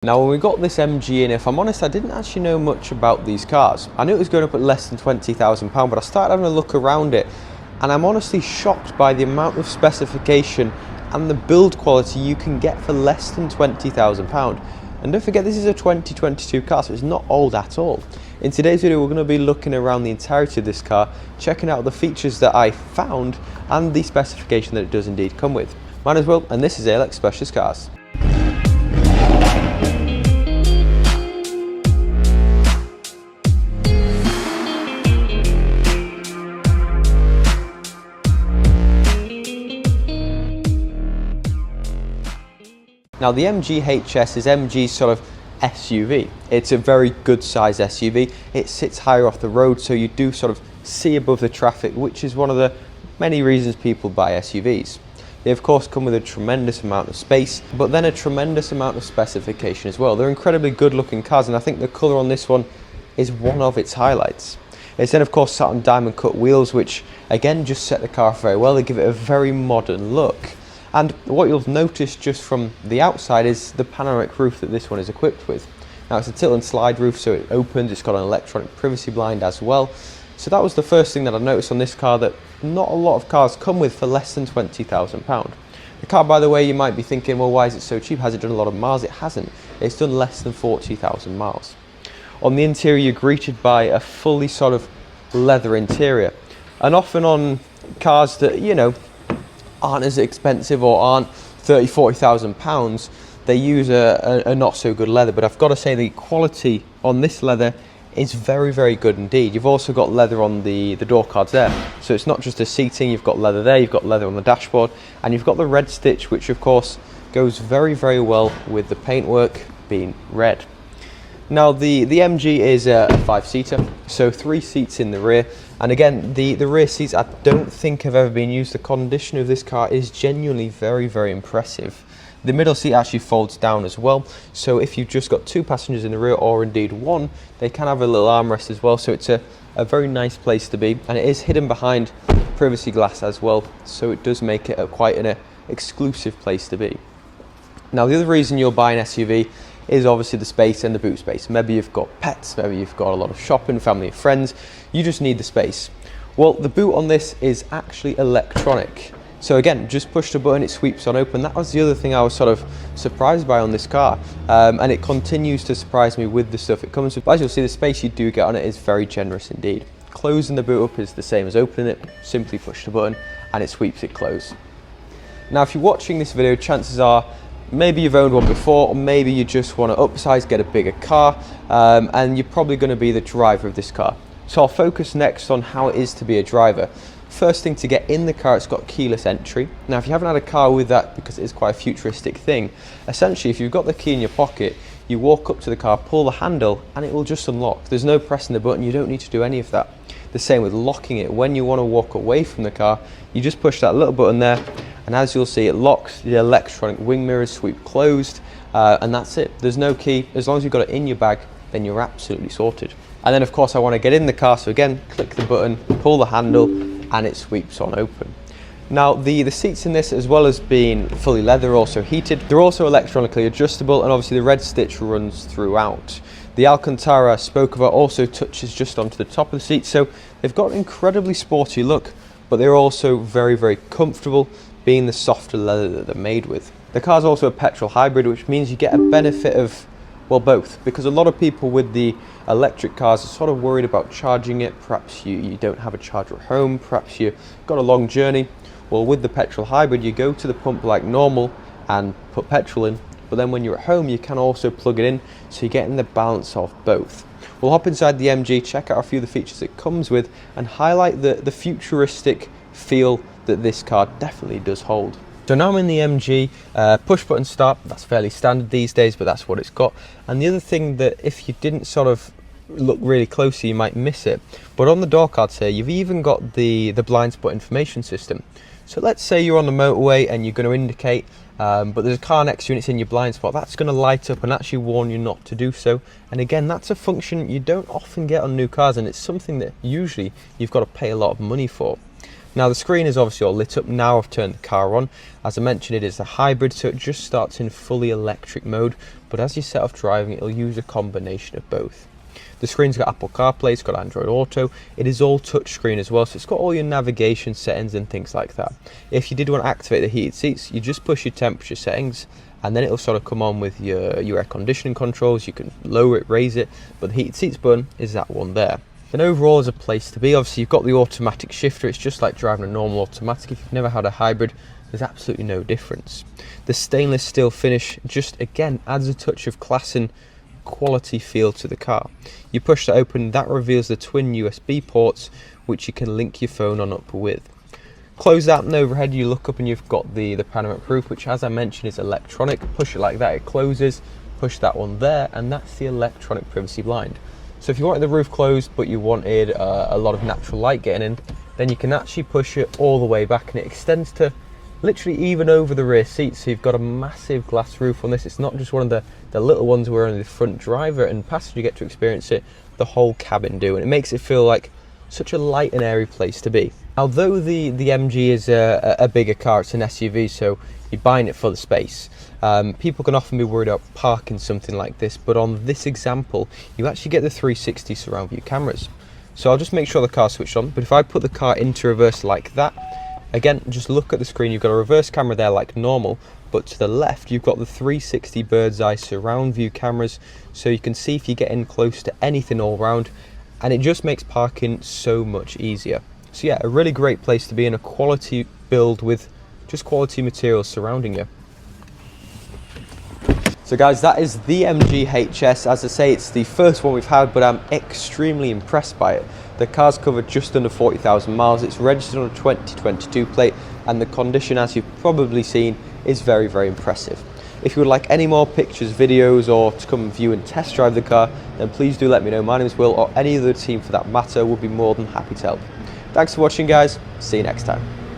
Now when we got this MG in, if I'm honest, I didn't actually know much about these cars. I knew it was going up at less than £20,000, but I started having a look around it and I'm honestly shocked by the amount of specification and the build quality you can get for less than £20,000. And don't forget, this is a 2022 car, so it's not old at all. In today's video, we're going to be looking around the entirety of this car, checking out the features that I found and the specification that it does indeed come with. My name is Will, and this is ALX Specialist Cars. Now the MG HS is MG's sort of SUV. It's a very good size SUV. It sits higher off the road, so you do sort of see above the traffic, which is one of the many reasons people buy SUVs. They of course come with a tremendous amount of space, but then a tremendous amount of specification as well. They're incredibly good looking cars, and I think the colour on this one is one of its highlights. It's then of course sat on diamond cut wheels, which again just set the car off very well. They give it a very modern look. And what you'll notice just from the outside is the panoramic roof that this one is equipped with. Now it's a tilt and slide roof, so it opens, it's got an electronic privacy blind as well. So that was the first thing that I noticed on this car that not a lot of cars come with for less than £20,000. The car, by the way, you might be thinking, well, why is it so cheap? Has it done a lot of miles? It hasn't. It's done less than 40,000 miles. On the interior, you're greeted by a fully sort of leather interior. And often on cars that, you know, aren't as expensive or aren't £30,000–40,000, they use a not so good leather. But I've got to say the quality on this leather is very, very good indeed. You've also got leather on the door cards there, so it's not just the seating. You've got leather there, you've got leather on the dashboard, and you've got the red stitch, which of course goes very, very well with the paintwork being red. Now the MG is a 5-seater, so 3 seats in the rear, and again the rear seats I don't think have ever been used. The condition of this car is genuinely very, very impressive. The middle seat actually folds down as well, so if you've just got 2 passengers in the rear, or indeed 1, they can have a little armrest as well, so it's a very nice place to be, and it is hidden behind privacy glass as well, so it does make it quite an exclusive place to be. Now the other reason you'll buy an SUV is obviously the space and the boot space. Maybe you've got pets, maybe you've got a lot of shopping, family and friends, you just need the space. Well, the boot on this is actually electronic. So again, just push the button, it sweeps on open. That was the other thing I was sort of surprised by on this car, and it continues to surprise me with the stuff it comes with. But as you'll see, the space you do get on it is very generous indeed. Closing the boot up is the same as opening it. Simply push the button and it sweeps it closed. Now if you're watching this video, chances are maybe you've owned one before, or maybe you just want to upsize, get a bigger car, and you're probably going to be the driver of this car. So I'll focus next on how it is to be a driver. First thing, to get in the car, it's got keyless entry. Now if you haven't had a car with that, because it is quite a futuristic thing, essentially if you've got the key in your pocket, you walk up to the car, pull the handle, and it will just unlock. There's no pressing the button, you don't need to do any of that. The same with locking it. When you want to walk away from the car, you just push that little button there, and as you'll see, it locks. The electronic wing mirrors sweep closed, and that's it. There's no key. As long as you've got it in your bag, then you're absolutely sorted. And then of course I want to get in the car, so again, click the button, pull the handle, and it sweeps on open. Now the seats in this, as well as being fully leather, are also heated. They're also electronically adjustable, and obviously the red stitch runs throughout. The Alcantara spoke about also touches just onto the top of the seat, so they've got an incredibly sporty look, but they're also very, very comfortable, being the softer leather that they're made with. The car's also a petrol hybrid, which means you get a benefit of, well, both, because a lot of people with the electric cars are sort of worried about charging it. Perhaps you don't have a charger at home, perhaps you've got a long journey. Well, with the petrol hybrid, you go to the pump like normal and put petrol in, but then when you're at home, you can also plug it in, so you're getting the balance of both. We'll hop inside the MG, check out a few of the features it comes with, and highlight the futuristic feel that this car definitely does hold. So now I'm in the MG, push button start. That's fairly standard these days, but that's what it's got. And the other thing that if you didn't sort of look really closely, you might miss it, but on the door cards here, you've even got the blind spot information system. So let's say you're on the motorway and you're going to indicate, but there's a car next to you and it's in your blind spot. That's going to light up and actually warn you not to do so. And again, that's a function you don't often get on new cars, and it's something that usually you've got to pay a lot of money for. Now the screen is obviously all lit up now. I've turned the car on. As I mentioned, it is a hybrid, so it just starts in fully electric mode, but as you set off driving, it'll use a combination of both. The screen's got Apple CarPlay, it's got Android Auto, it is all touchscreen as well, so it's got all your navigation settings and things like that. If you did want to activate the heated seats, you just push your temperature settings, and then it'll sort of come on with your air conditioning controls. You can lower it, raise it, but the heated seats button is that one there. Then overall, is a place to be. Obviously, you've got the automatic shifter. It's just like driving a normal automatic. If you've never had a hybrid, there's absolutely no difference. The stainless steel finish just, again, adds a touch of class and quality feel to the car. You push that open, that reveals the twin USB ports, which you can link your phone on up with. Close that, and overhead you look up and you've got the panoramic roof, which, as I mentioned, is electronic. Push it like that, it closes. Push that one there, and that's the electronic privacy blind. So if you wanted the roof closed but you wanted a lot of natural light getting in, then you can actually push it all the way back, and it extends to literally even over the rear seat. So you've got a massive glass roof on this. It's not just one of the little ones where only the front driver and passenger get to experience it, the whole cabin do, and it makes it feel like such a light and airy place to be. Although the MG is a bigger car, it's an SUV, so you're buying it for the space. People can often be worried about parking something like this, but on this example, you actually get the 360 surround view cameras. So I'll just make sure the car's switched on, but if I put the car into reverse like that, again, just look at the screen, you've got a reverse camera there like normal, but to the left, you've got the 360 bird's eye surround view cameras, so you can see if you get in close to anything all around, and it just makes parking so much easier. So yeah, a really great place to be in, a quality build with just quality materials surrounding you. So guys, that is the MG HS. As I say, it's the first one we've had, but I'm extremely impressed by it. The car's covered just under 40,000 miles. It's registered on a 2022 plate, and the condition, as you've probably seen, is very, very impressive. If you would like any more pictures, videos, or to come and view and test drive the car, then please do let me know. My name is Will, or any other team for that matter, would be more than happy to help. Thanks for watching, guys. See you next time.